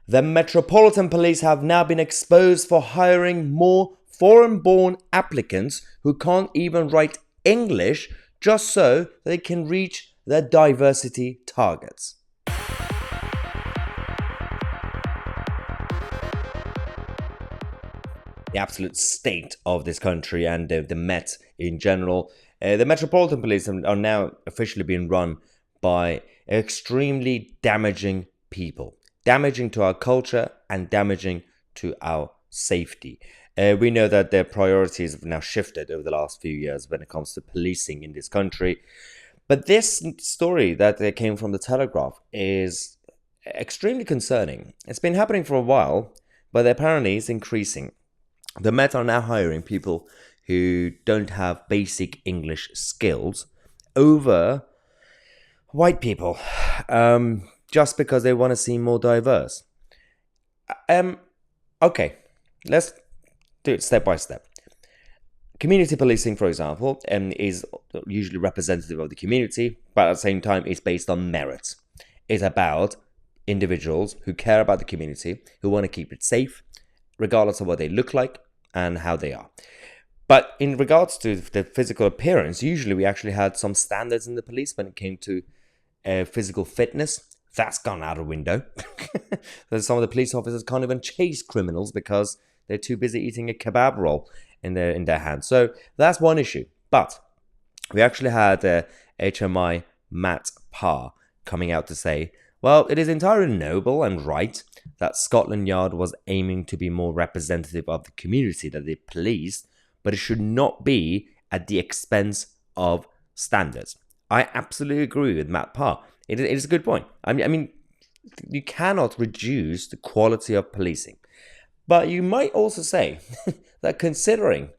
The Metropolitan Police have now been exposed for hiring more foreign-born applicants who can't even write English just so they can reach their diversity targets. The absolute state of this country and the Met in general. The Metropolitan Police are now officially being run by extremely damaging people. Damaging to our culture and damaging to our safety. We know that their priorities have now shifted over the last few years when it comes to policing in this country. But this story that came from the Telegraph is extremely concerning. It's been happening for a while, but apparently it's increasing. The Met are now hiring people who don't have basic English skills over white people, just because they want to seem more diverse. Okay, let's do it step by step. Community policing, for example, is usually representative of the community, but at the same time, it's based on merit. It's about individuals who care about the community, who want to keep it safe, regardless of what they look like and how they are. But in regards to the physical appearance, usually we actually had some standards in the police when it came to physical fitness. That's gone out of window. Some of the police officers can't even chase criminals because they're too busy eating a kebab roll in their hand. So that's one issue. But we actually had HMI Matt Parr coming out to say, well, it is entirely noble and right that Scotland Yard was aiming to be more representative of the community that they policed, but it should not be at the expense of standards. I absolutely agree with Matt Parr. It is a good point. I mean, you cannot reduce the quality of policing. But you might also say that considering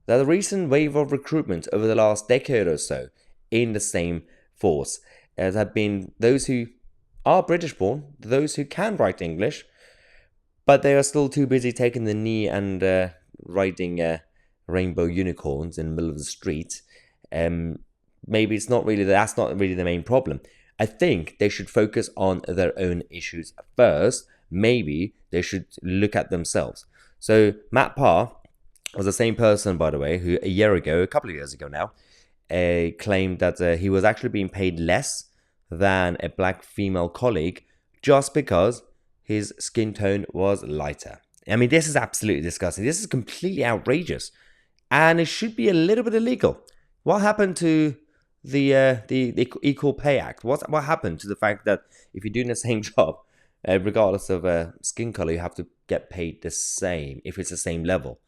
that the recent wave of recruitment over the last decade or so in the same force have been those who are British born, those who can write English, but they are still too busy taking the knee and riding rainbow unicorns in the middle of the street. Maybe that's not really the main problem. I think they should focus on their own issues first. Maybe they should look at themselves. So Matt Parr was the same person, by the way, who a couple of years ago now, claimed that he was actually being paid less than a black female colleague just because his skin tone was lighter. I mean, this is absolutely disgusting. This is completely outrageous. And it should be a little bit illegal. What happened to the Equal Pay Act? What happened to the fact that if you're doing the same job, regardless of skin color, you have to get paid the same if it's the same level?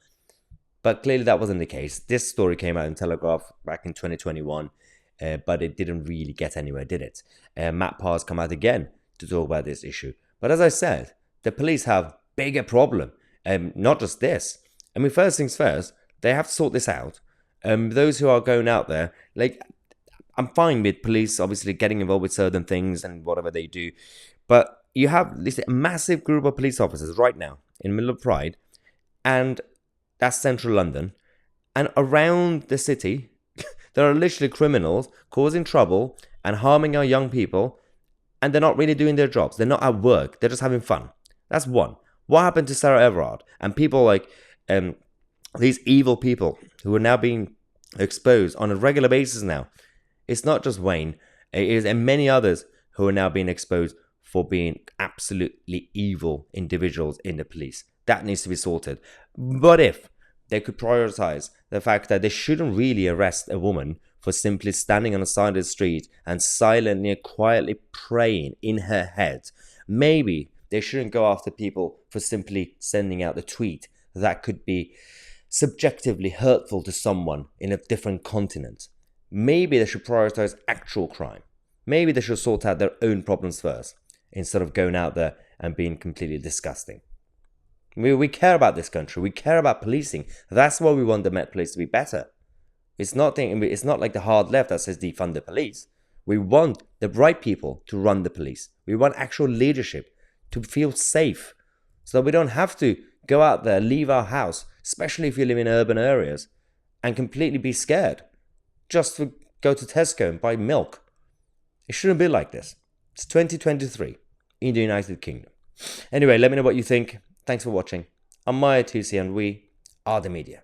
But clearly that wasn't the case. This story came out in Telegraph back in 2021, but it didn't really get anywhere, did it? Matt Parr's come out again to talk about this issue. But as I said, the police have bigger problem. Not just this. I mean, first things first, they have to sort this out. Those who are going out there, like, I'm fine with police obviously getting involved with certain things and whatever they do, but you have this massive group of police officers right now in the middle of Pride, and that's central London, and around the city, there are literally criminals causing trouble and harming our young people, and they're not really doing their jobs. They're not at work. They're just having fun. That's one. What happened to Sarah Everard and people like these evil people who are now being exposed on a regular basis now? It's not just Wayne. It is and many others who are now being exposed for being absolutely evil individuals in the police. That needs to be sorted. But if they could prioritize the fact that they shouldn't really arrest a woman for simply standing on the side of the street and silently and quietly praying in her head, maybe they shouldn't go after people for simply sending out a tweet that could be subjectively hurtful to someone in a different continent. Maybe they should prioritize actual crime. Maybe they should sort out their own problems first, instead of going out there and being completely disgusting. We care about this country. We care about policing. That's why we want the Met Police to be better. It's not like the hard left that says defund the police. We want the right people to run the police. We want actual leadership to feel safe, so that we don't have to go out there, leave our house, especially if you live in urban areas, and completely be scared just to go to Tesco and buy milk. It shouldn't be like this. It's 2023 in the United Kingdom. Anyway, let me know what you think. Thanks for watching. I'm Mahyar Tousi, and we are the media.